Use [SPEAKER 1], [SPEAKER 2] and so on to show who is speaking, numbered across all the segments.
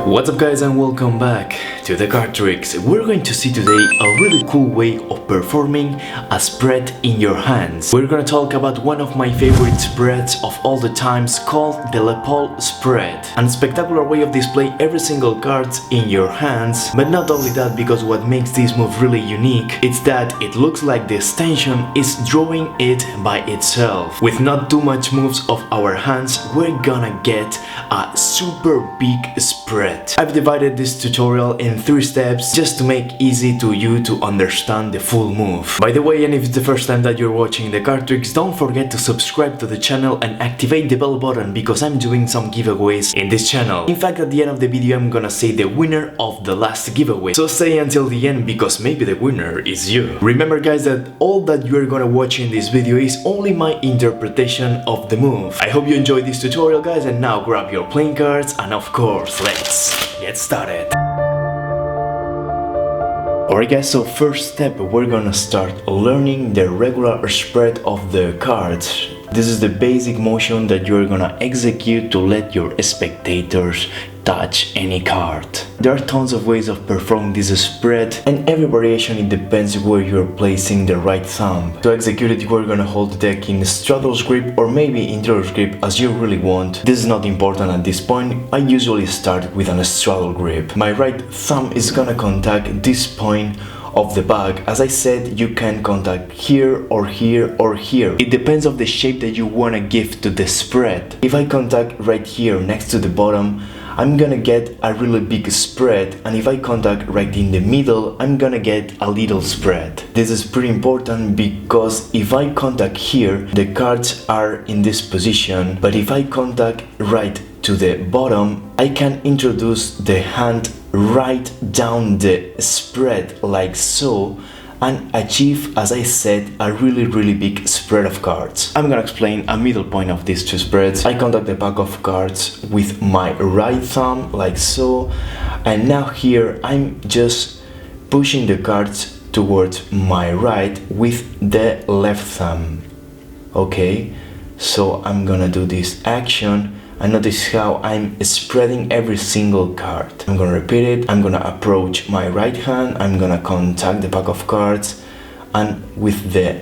[SPEAKER 1] What's up guys, and welcome back to the card tricks. We're going to see today a really cool way of performing a spread in your hands. We're gonna talk about one of my favorite spreads of all the times called the LePaul spread. A spectacular way of display every single card in your hands, but not only that, because what makes this move really unique is that it looks like the extension is drawing it by itself. With not too much moves of our hands, we're gonna get a super big spread. I've divided this tutorial in 3 steps just to make easy to you to understand the full move. By the way, and if it's the first time that you're watching the card tricks, don't forget to subscribe to the channel and activate the bell button, because I'm doing some giveaways in this channel. In fact, at the end of the video I'm gonna say the winner of the last giveaway, so stay until the end because maybe the winner is you. Remember guys that all that you're gonna watch in this video is only my interpretation of the move. I hope you enjoyed this tutorial guys, and now grab your playing cards and of course let's get started. Alright guys, so first step, we're gonna start learning the regular spread of the cards. This is the basic motion that you're gonna execute to let your spectators touch any card. There are tons of ways of performing this spread, and every variation it depends where you're placing the right thumb. To execute it, you're gonna hold the deck in straddle grip or maybe in interior grip as you really want. This is not important at this point. I usually start with a straddle grip. My right thumb is gonna contact this point of the bag. As I said, you can contact here or here or here. It depends on the shape that you wanna give to the spread. If I contact right here next to the bottom, I'm gonna get a really big spread, and if I contact right in the middle, I'm gonna get a little spread. This is pretty important because if I contact here, the cards are in this position, but if I contact right to the bottom, I can introduce the hand right down the spread like so, and achieve, as I said, a really big spread of cards. I'm gonna explain a middle point of these 2 spreads. I contact the pack of cards with my right thumb like so, and now here I'm just pushing the cards towards my right with the left thumb. Okay, so I'm gonna do this action and notice how I'm spreading every single card. I'm gonna repeat it. I'm gonna approach my right hand, I'm gonna contact the pack of cards, and with the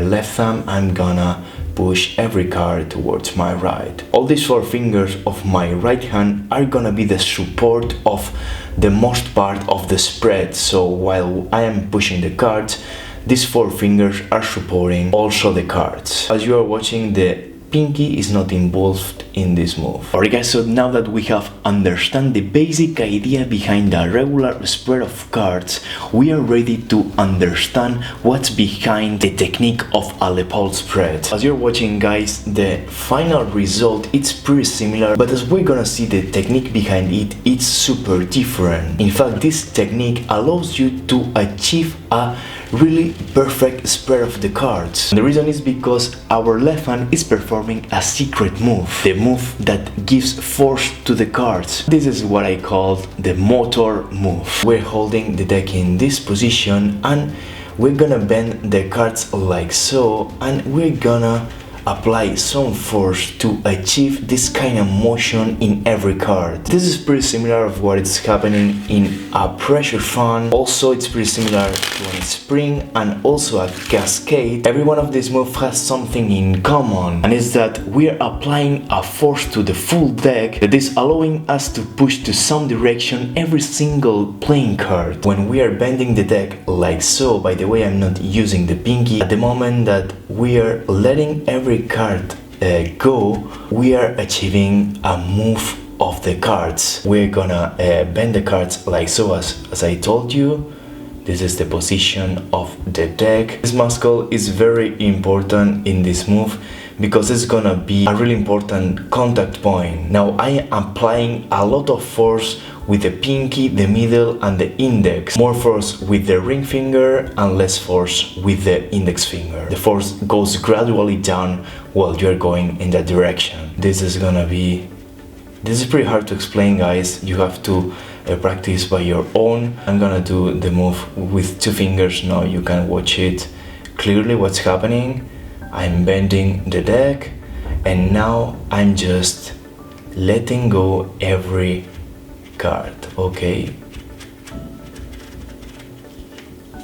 [SPEAKER 1] left thumb I'm gonna push every card towards my right. All these 4 fingers of my right hand are gonna be the support of the most part of the spread, so while I am pushing the cards, these 4 fingers are supporting also the cards. As you are watching, the pinky is not involved in this move. Alright guys, so now that we have understand the basic idea behind the regular spread of cards, we are ready to understand what's behind the technique of a LePaul spread. As you're watching guys, the final result it's pretty similar, but as we're gonna see, the technique behind it, it's super different. In fact, this technique allows you to achieve a really perfect spread of the cards. And the reason is because our left hand is performing a secret move, the move that gives force to the cards. This is what I call the motor move. We're holding the deck in this position and we're gonna bend the cards like so, and we're gonna apply some force to achieve this kind of motion in every card. This is pretty similar of what is happening in a pressure fan. Also, it's pretty similar to a spring and also a cascade. Every one of these moves has something in common, and it's that we're applying a force to the full deck that is allowing us to push to some direction every single playing card. When we are bending the deck like so, by the way, I'm not using the pinky, at the moment that we are letting every card go, we are achieving a move of the cards. We're gonna bend the cards like so, as I told you. This is the position of the deck. This muscle is very important in this move because it's gonna be a really important contact point. Now I am applying a lot of force with the pinky, the middle and the index. More force with the ring finger and less force with the index finger. The force goes gradually down while you're going in that direction. This is pretty hard to explain guys. You have to practice by your own. I'm gonna do the move with 2 fingers now. You can watch it clearly what's happening. I'm bending the deck and now I'm just letting go every card, okay?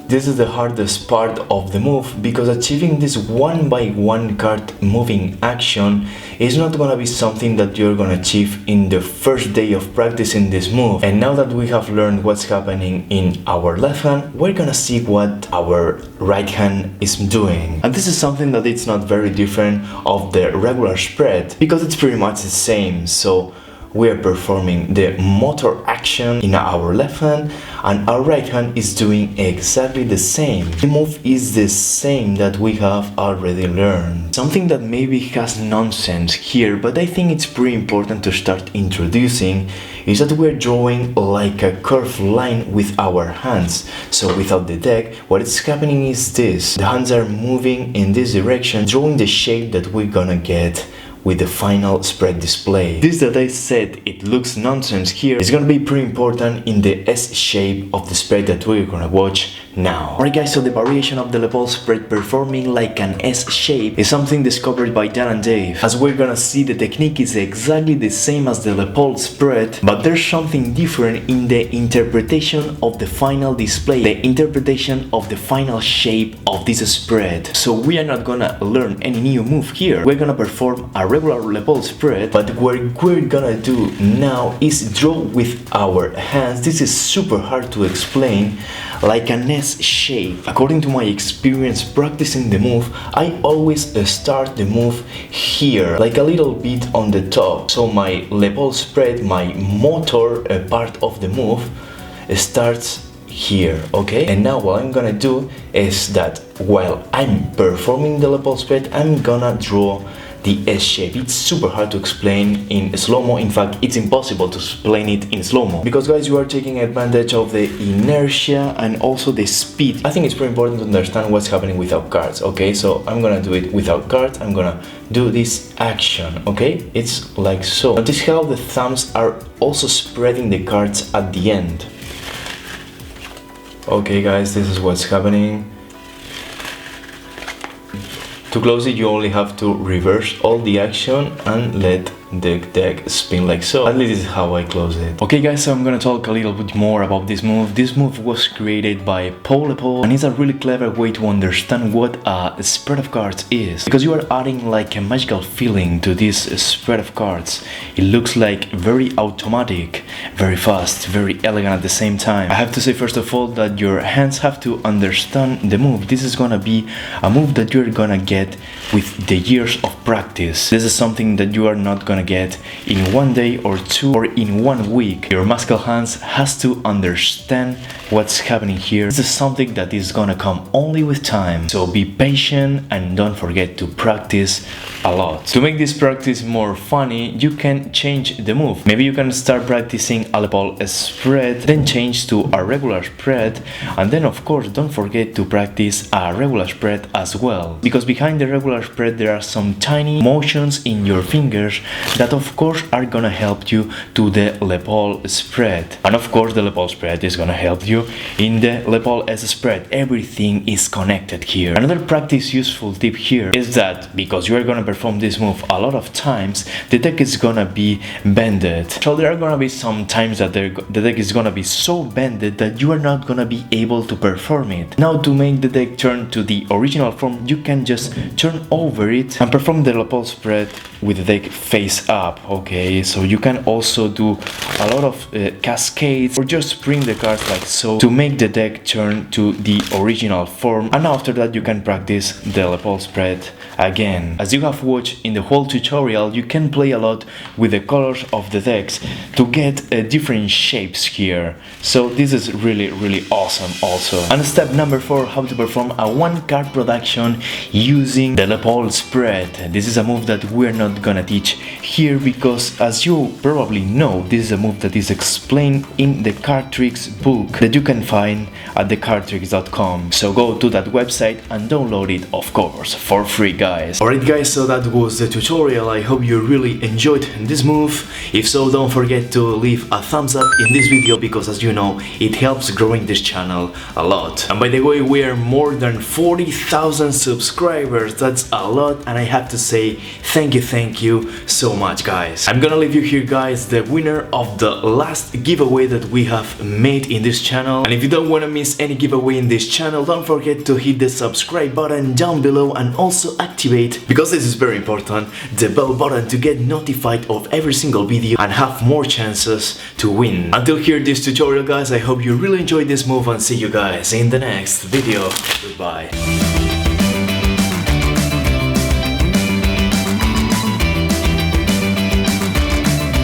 [SPEAKER 1] This is the hardest part of the move, because achieving this one by one card moving action is not gonna be something that you're gonna achieve in the first day of practicing this move. And now that we have learned what's happening in our left hand, we're gonna see what our right hand is doing. And this is something that it's not very different of the regular spread, because it's pretty much the same. So we are performing the motor action in our left hand, and our right hand is doing exactly the same. The move is the same that we have already learned. Something that maybe has nonsense here, but I think it's pretty important to start introducing, is that we're drawing like a curved line with our hands. So without the deck, what is happening is this: the hands are moving in this direction, drawing the shape that we're gonna get with the final spread display. This that I said it looks nonsense here is gonna be pretty important in the S shape of the spread that we're gonna watch now. Alright guys, so the variation of the LePaul spread performing like an S shape is something discovered by Dan and Dave. As we're gonna see, the technique is exactly the same as the LePaul spread, but there's something different in the interpretation of the final display, the interpretation of the final shape of this spread. So we are not gonna learn any new move here. We're gonna perform a regular LePaul spread, but what we're gonna do now is draw with our hands. This is super hard to explain, like an S shape. According to my experience practicing the move, I always start the move here, like a little bit on the top. So my LePaul spread, my motor part of the move starts here, okay? And now what I'm gonna do is that while I'm performing the LePaul spread, I'm gonna draw the S shape. It's super hard to explain in slow-mo. In fact, it's impossible to explain it in slow-mo, because guys, you are taking advantage of the inertia and also the speed. I think it's pretty important to understand what's happening without cards, okay? So I'm gonna do it without cards. I'm gonna do this action, okay? It's like so. Notice how the thumbs are also spreading the cards at the end. Okay guys, this is what's happening. To close it, you only have to reverse all the action and let the deck spin like so. At least this is how I close it. Okay guys, so I'm gonna talk a little bit more about this move. This move was created by LePaul, and it's a really clever way to understand what a spread of cards is, because you are adding like a magical feeling to this spread of cards. It looks like very automatic, very fast, very elegant at the same time. I have to say first of all that your hands have to understand the move. This is gonna be a move that you're gonna get with the years of practice. This is something that you are not gonna get in one day or two or in 1 week. Your muscle hands has to understand what's happening here. This is something that is gonna come only with time. So be patient and don't forget to practice a lot. To make this practice more funny, you can change the move. Maybe you can start practicing a LePaul spread, then change to a regular spread, and then of course don't forget to practice a regular spread as well, because behind the regular spread there are some tiny motions in your fingers that of course are gonna help you to the LePaul spread. And of course the LePaul spread is gonna help you in the LePaul S spread. Everything is connected here. Another practice useful tip here is that because you are gonna perform this move a lot of times, the deck is gonna be bended. So there are gonna be some times that the deck is gonna be so bended that you are not gonna be able to perform it. Now to make the deck turn to the original form, you can just turn over it and perform the LePaul spread with the deck face up, okay? So you can also do a lot of cascades, or just bring the cards like so to make the deck turn to the original form. And after that you can practice the LePaul spread again. As you have watched in the whole tutorial, you can play a lot with the colors of the decks to get different shapes here. So this is really awesome also. And step number 4, how to perform a 1-card production using the LePaul spread. This is a move that we're not gonna teach here because, as you probably know, this is a move that is explained in the card tricks book that you can find at thecardtricks.com. So go to that website and download it, of course, for free, guys. Alright guys, so that was the tutorial. I hope you really enjoyed this move. If so, don't forget to leave a thumbs up in this video, because as you know, it helps growing this channel a lot. And by the way, we are more than 40,000 subscribers. That's a lot, and I have to say thank you so much, guys. I'm gonna leave you here, guys, the winner of the last giveaway that we have made in this channel. And if you don't want to miss any giveaway in this channel, don't forget to hit the subscribe button down below, and also activate, because this is very important, the bell button to get notified of every single video and have more chances to win. Until here this tutorial, guys, I hope you really enjoyed this move, and see you guys in the next video. Goodbye.